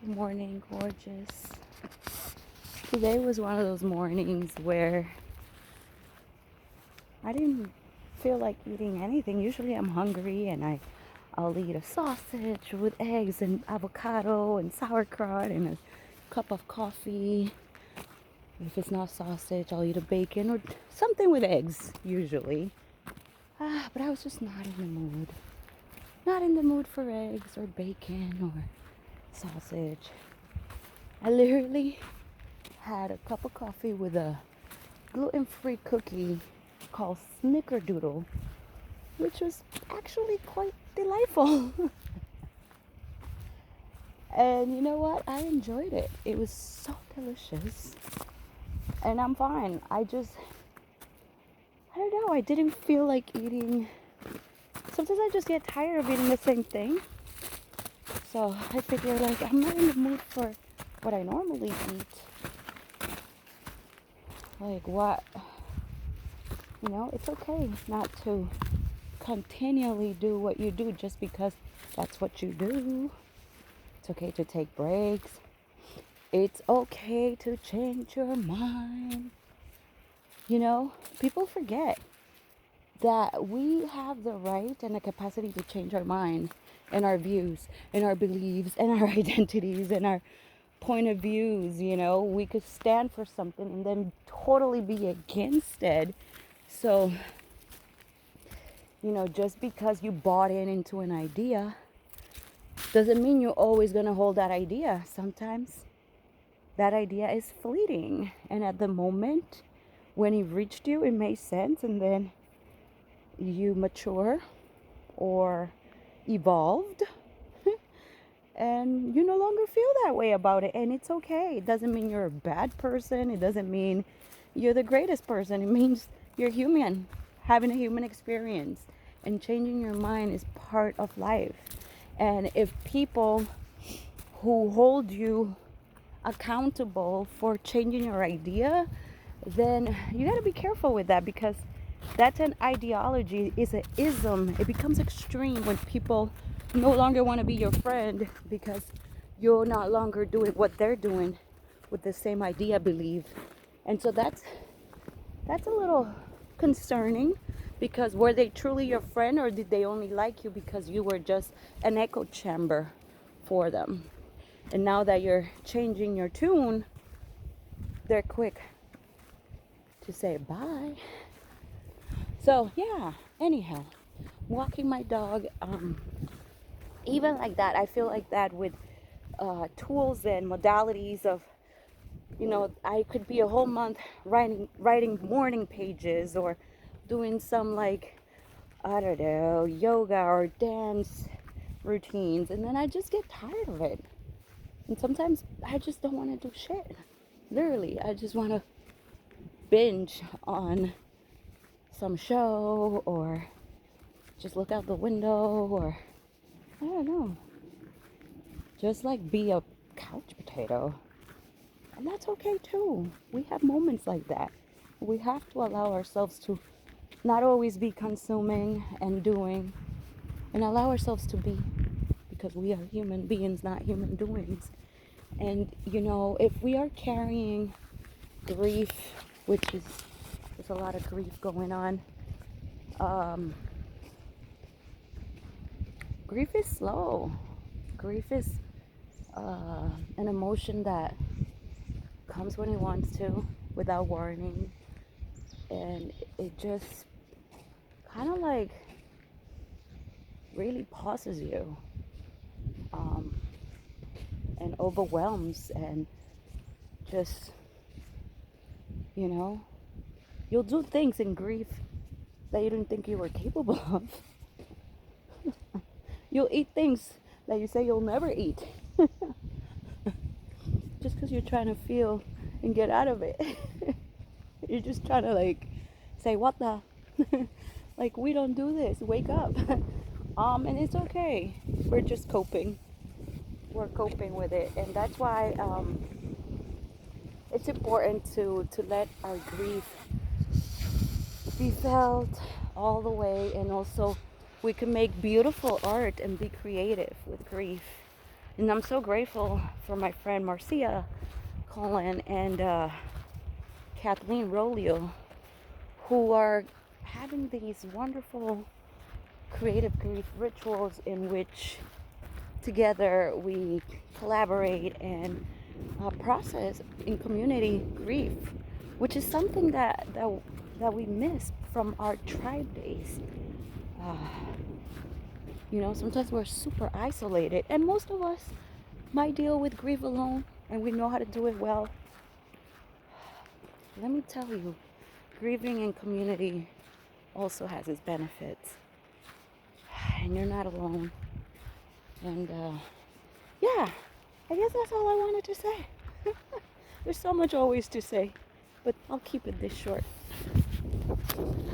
Morning, gorgeous. Today was one of those mornings where I didn't feel like eating anything. Usually I'm hungry and I'll eat a sausage with eggs and avocado and sauerkraut and a cup of coffee. If it's not sausage, I'll eat a bacon or something with eggs, usually. But I was just not in the mood. Not in the mood for eggs or bacon or sausage. I literally had a cup of coffee with a gluten-free cookie called Snickerdoodle, which was actually quite delightful. And you know what? I enjoyed it. It was so delicious. And I'm fine. I don't know, I didn't feel like eating. Sometimes I just get tired of eating the same thing. So I figure like I'm not in the mood for what I normally eat. Like what? It's okay not to continually do what you do just because that's what you do. It's okay to take breaks. It's okay to change your mind. People forget that we have the right and the capacity to change our mind and our views and our beliefs and our identities and our point of views. We could stand for something and then totally be against it. So, just because you bought into an idea doesn't mean you're always going to hold that idea. Sometimes that idea is fleeting. And at the moment when it reached you, it made sense. And then you mature or evolved and you no longer feel that way about it. And it's okay. It doesn't mean you're a bad person. It doesn't mean you're the greatest person. It means you're human, having a human experience. And changing your mind is part of life. And if people who hold you accountable for changing your idea, then you got to be careful with that, because that's an ideology, is an ism. It becomes extreme when people no longer want to be your friend because you're no longer doing what they're doing with the same idea, belief. And so that's a little concerning, because were they truly your friend, or did they only like you because you were just an echo chamber for them? And now that you're changing your tune, they're quick to say bye. So yeah, anyhow, walking my dog, even like that, I feel like that with tools and modalities of, I could be a whole month writing morning pages or doing some, like, I don't know, yoga or dance routines, and then I just get tired of it. And sometimes I just don't want to do shit. Literally, I just want to binge on some show or just look out the window, or I don't know, just like be a couch potato. And that's okay too. We have moments like that. We have to allow ourselves to not always be consuming and doing, and allow ourselves to be, because we are human beings, not human doings. And if we are carrying grief, which is, there's a lot of grief going on, grief is slow. Grief is an emotion that comes when it wants to, without warning, and it just kind of like really pauses you, and overwhelms, and just, you'll do things in grief that you didn't think you were capable of. You'll eat things that you say you'll never eat, just because you're trying to feel and get out of it. You're just trying to, like, say, what the? Like, we don't do this. Wake up. And it's okay. We're just coping. We're coping with it. And that's why it's important to let our grief be felt all the way. And also, we can make beautiful art and be creative with grief. And I'm so grateful for my friend Marcia Cullen and Kathleen Rolio, who are having these wonderful creative grief rituals in which together we collaborate and process in community grief, which is something that we missed from our tribe days. Uh, sometimes we're super isolated, and most of us might deal with grief alone, and we know how to do it well. Let me tell you, grieving in community also has its benefits, and you're not alone. And yeah, I guess that's all I wanted to say. There's so much always to say, but I'll keep it this short.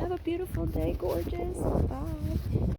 Have a beautiful day, gorgeous. Bye.